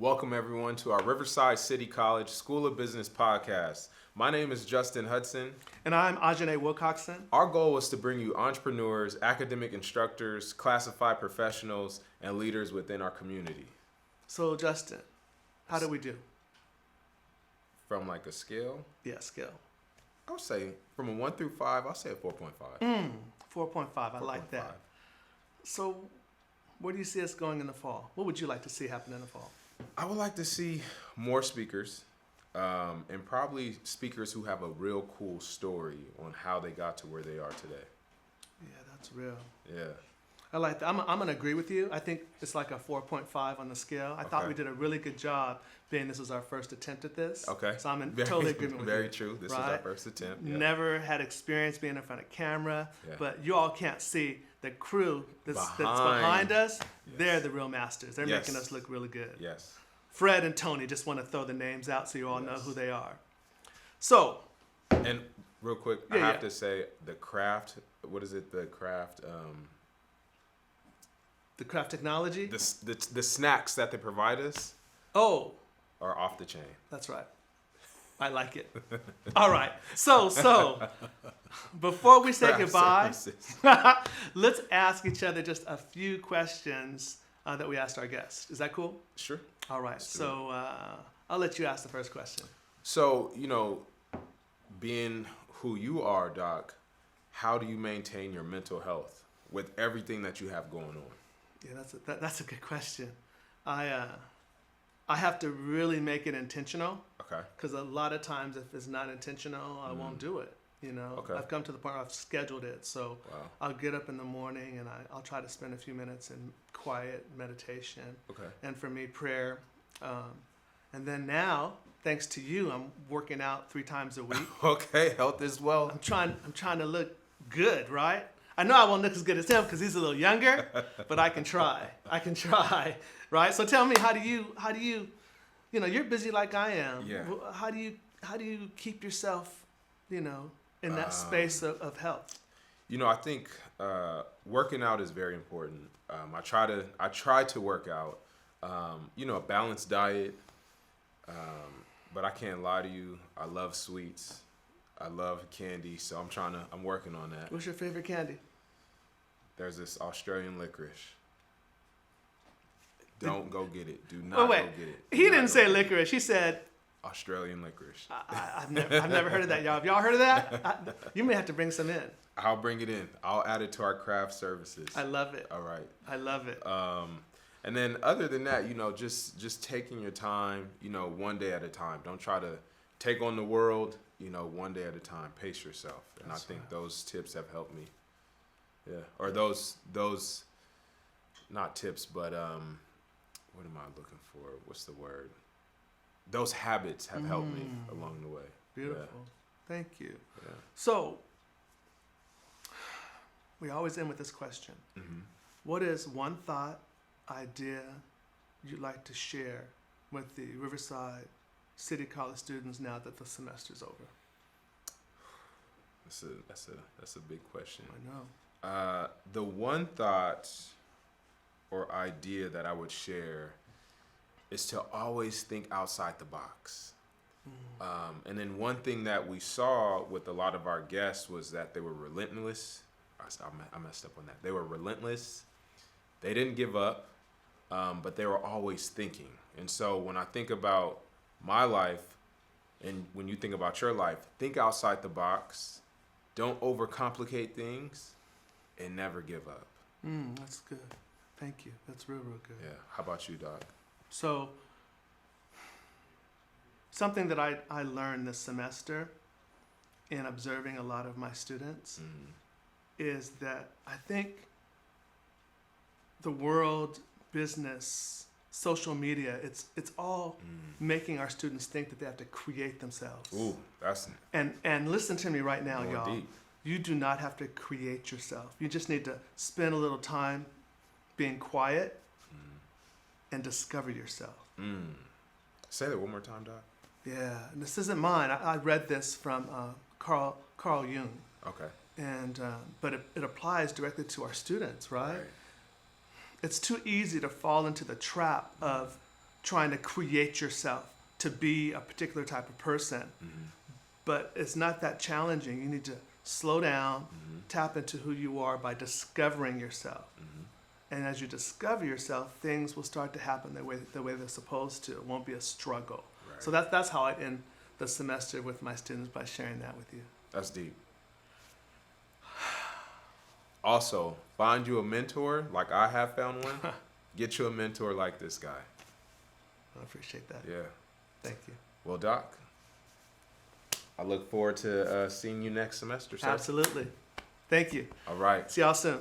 Welcome everyone to our Riverside City College School of Business podcast. My name is Justin Hudson. And I'm Ajane Wilcoxon. Our goal is to bring you entrepreneurs, academic instructors, classified professionals, and leaders within our community. So Justin, how do we do? From like a scale? Yeah, scale. I would say from a 1 through 5, I'll say a 4.5. 4.5, I like that. So where do you see us going in the fall? What would you like to see happen in the fall? I would like to see more speakers, and probably speakers who have a real cool story on how they got to where they are today. Yeah, that's real. Yeah. I like that. I'm going to agree with you. I think it's like a 4.5 on the scale. I thought we did a really good job, being this was our first attempt at this. Okay. So I'm in total agreement with you. Very true. This was our first attempt. Yeah. Never had experience being in front of camera, Yeah. but you all can't see the crew that's behind us. Yes. They're the real masters. They're making us look really good. Yes. Fred and Tony, just want to throw the names out so you all know who they are. So. And real quick, I have to say the craft, what is it? The craft. The craft technology? The snacks that they provide us. Oh. Are off the chain. That's right. I like it. All right. So before we say goodbye, let's ask each other just a few questions that we asked our guests. Is that cool? Sure. All right. So I'll let you ask the first question. So, being who you are, Doc, how do you maintain your mental health with everything that you have going on? Yeah, that's a good question. I have to really make it intentional. Okay. Because a lot of times, if it's not intentional, I won't do it. Okay. I've come to the point where I've scheduled it. So I'll get up in the morning and I'll try to spend a few minutes in quiet meditation. Okay. And for me, prayer. And then now, thanks to you, I'm working out 3 times a week. Okay, health as well. I'm trying to look good, right? I know I won't look as good as him because he's a little younger, but I can try. Right? So tell me, how do you, you're busy like I am. Yeah. How do you keep yourself, in that space of health? I think working out is very important. I try to work out. A balanced diet. But I can't lie to you. I love sweets. I love candy, so I'm working on that. What's your favorite candy? There's this Australian licorice. Don't go get it. Do not go get it. He didn't say licorice. He said Australian licorice. I've never heard of that, y'all. Have y'all heard of that? You may have to bring some in. I'll bring it in. I'll add it to our craft services. I love it. All right. I love it. And then other than that, just taking your time, one day at a time. Don't try to take on the world, one day at a time. Pace yourself. And I think those tips have helped me. Yeah. Or those not tips, but what am I looking for? What's the word? Those habits have helped me along the way. Beautiful. Yeah. Thank you. Yeah. So we always end with this question. Mm-hmm. What is one thought, idea you'd like to share with the Riverside City College students now that the semester's over? That's a big question. I know. The one thought or idea that I would share is to always think outside the box. And then one thing that we saw with a lot of our guests was that they were relentless. I messed up on that. They were relentless. They didn't give up, but they were always thinking. And so when I think about my life, and when you think about your life, think outside the box. Don't overcomplicate things, and never give up. That's good. Thank you. That's real good. Yeah. How about you, Doc? So something that I learned this semester in observing a lot of my students is that I think the world, business, social media, it's all making our students think that they have to create themselves. Ooh, that's... And listen to me right now, y'all. Deep. You do not have to create yourself. You just need to spend a little time being quiet and discover yourself. Say that one more time, Doc. Yeah, and this isn't mine. I read this from Carl Jung. Okay. And but it applies directly to our students, right? It's too easy to fall into the trap of trying to create yourself to be a particular type of person. But it's not that challenging. You need to slow down, tap into who you are by discovering yourself. And as you discover yourself, things will start to happen the way they're supposed to. It won't be a struggle. Right. So that's how I end the semester with my students, by sharing that with you. That's deep. Also, find you a mentor like I have found one. Get you a mentor like this guy. I appreciate that. Yeah. Thank you. Well, Doc, I look forward to seeing you next semester, sir. Absolutely. Thank you. All right. See y'all soon.